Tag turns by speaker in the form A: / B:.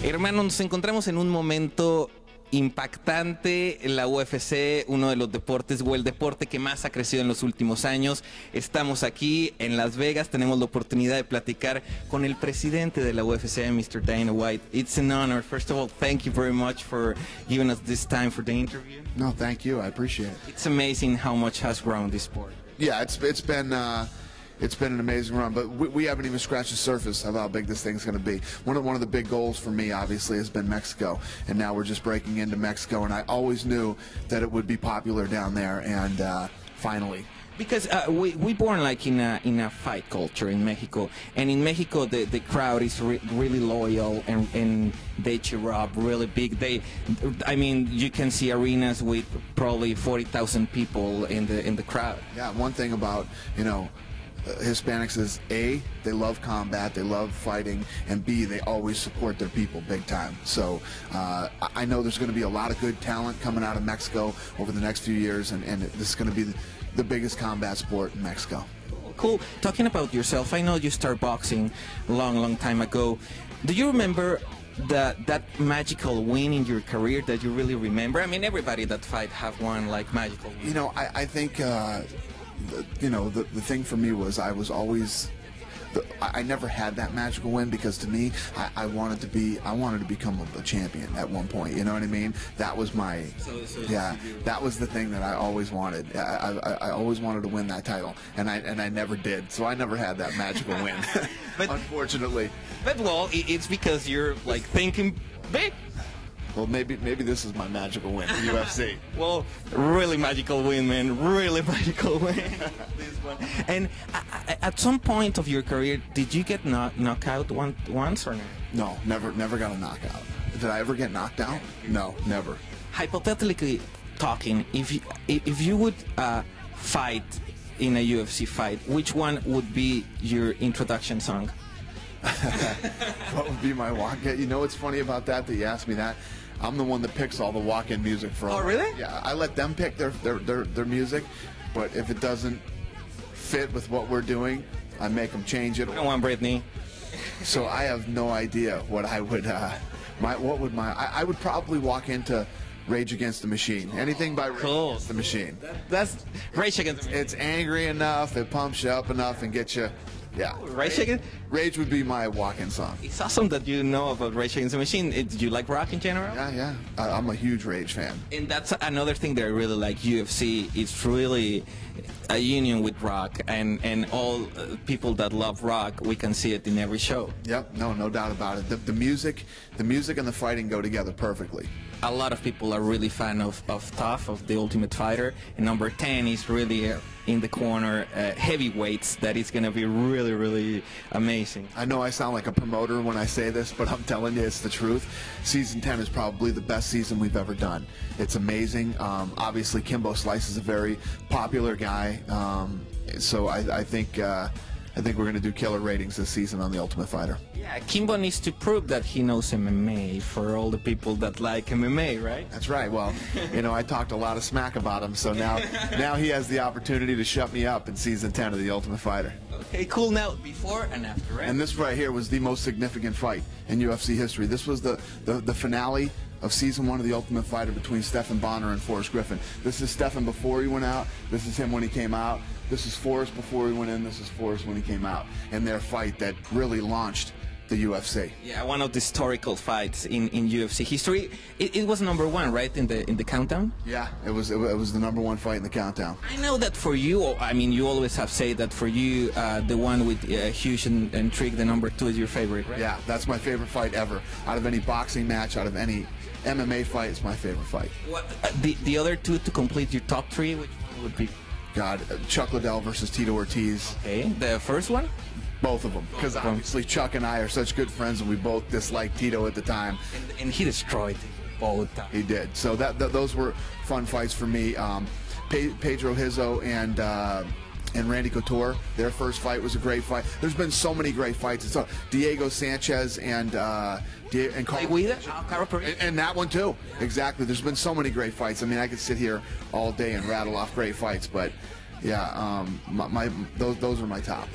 A: Hermano, nos encontramos en un momento impactante. La UFC, uno de los deportes o el deporte que más ha crecido en los últimos años. Estamos aquí en Las Vegas, tenemos la oportunidad de platicar con el presidente de la UFC, Mr. Dana White. It's an honor. First of all, thank you very much for giving us this time for the interview.
B: No, thank you. I appreciate it.
A: It's amazing how much has grown this sport.
B: Yeah, it's been an amazing run, but we haven't even scratched the surface of how big this thing's going to be. One of the big goals for me, obviously, has been Mexico, and now we're just breaking into Mexico, and I always knew that it would be popular down there, and finally.
A: Because we born like in a fight culture in Mexico, and in Mexico the crowd is really loyal and they cheer up really big. I mean, you can see arenas with probably 40,000 people in the crowd.
B: Yeah, one thing about Hispanics is A, they love combat, they love fighting, and B, they always support their people big time. So I know there's going to be a lot of good talent coming out of Mexico over the next few years, and this is going to be the biggest combat sport in Mexico.
A: Cool. Talking about yourself, I know you started boxing a long time ago. Do you remember that magical win in your career that you really remember? I mean, everybody that fight have one like magical win.
B: You know, I think the thing for me was I never had that magical win, because to me I wanted to become a champion at one point. You know what I mean? That was my that was the thing that I always wanted. I always wanted to win that title, and I never did. So I never had that magical win, but, unfortunately.
A: But well, it's because you're like thinking big.
B: Well, maybe this is my magical win in UFC.
A: Well, really magical win, man. Really magical win. This one. And at some point of your career, did you get knocked out once or no?
B: No, never got a knockout. Did I ever get knocked out? No, never.
A: Hypothetically talking, if you would fight in a UFC fight, which one would be your introduction song?
B: What would be my walk-in? You know what's funny about that you asked me that? I'm the one that picks all the walk-in music for all.
A: Oh, really?
B: Yeah, I let them pick their music, but if it doesn't fit with what we're doing, I make them change it.
A: I don't want Britney.
B: So I have no idea what I would I would probably walk into Rage Against the Machine. Anything by Rage Against the Machine.
A: That's Rage Against the Machine.
B: It's angry enough, it pumps you up enough and gets you. Yeah.
A: Rage Against?
B: Rage would be my walk-in song.
A: It's awesome that you know about Rage Against the Machine. Do you like rock in general?
B: Yeah. I'm a huge Rage fan.
A: And that's another thing that I really like. UFC is really a union with rock, and all people that love rock, we can see it in every show.
B: Yep, no doubt about it. The music and the fighting go together perfectly.
A: A lot of people are really fan of Tough, of The Ultimate Fighter, and number 10 is really in the corner, heavyweights, that is going to be really amazing.
B: I know I sound like a promoter when I say this, but I'm telling you, it's the truth. Season 10 is probably the best season we've ever done. It's amazing. Obviously, Kimbo Slice is a very popular guy, so I think we're going to do killer ratings this season on The Ultimate Fighter.
A: Yeah, Kimbo needs to prove that he knows MMA for all the people that like MMA, right?
B: That's right. Well, I talked a lot of smack about him, so now he has the opportunity to shut me up in Season 10 of The Ultimate Fighter.
A: Okay, cool. Now, before and after, right?
B: And this right here was the most significant fight in UFC history. This was the finale of Season 1 of The Ultimate Fighter between Stephan Bonnar and Forrest Griffin. This is Stephan before he went out. This is him when he came out. This is Forrest before he went in. This is Forrest when he came out. And their fight that really launched the UFC.
A: Yeah, one of the historical fights in UFC history. It was #1, right, in the countdown?
B: Yeah, it was the #1 fight in the countdown.
A: I know that for you, I mean, you always have said that for you, the one with Hughes and Trick, the #2 is your favorite, right?
B: Yeah, that's my favorite fight ever. Out of any boxing match, out of any MMA fight, it's my favorite fight.
A: What, the other two to complete your top 3, which would be?
B: God, Chuck Liddell versus Tito Ortiz.
A: Okay, the first one?
B: Both of them, because obviously Chuck and I are such good friends, and we both disliked Tito at the time.
A: And he destroyed both times.
B: He did. So those were fun fights for me. Pedro Hizzo and Randy Couture, their first fight was a great fight. There's been so many great fights. It's Diego Sanchez and and that one too. Exactly. There's been so many great fights. I mean, I could sit here all day and rattle off great fights, but yeah, those are my top.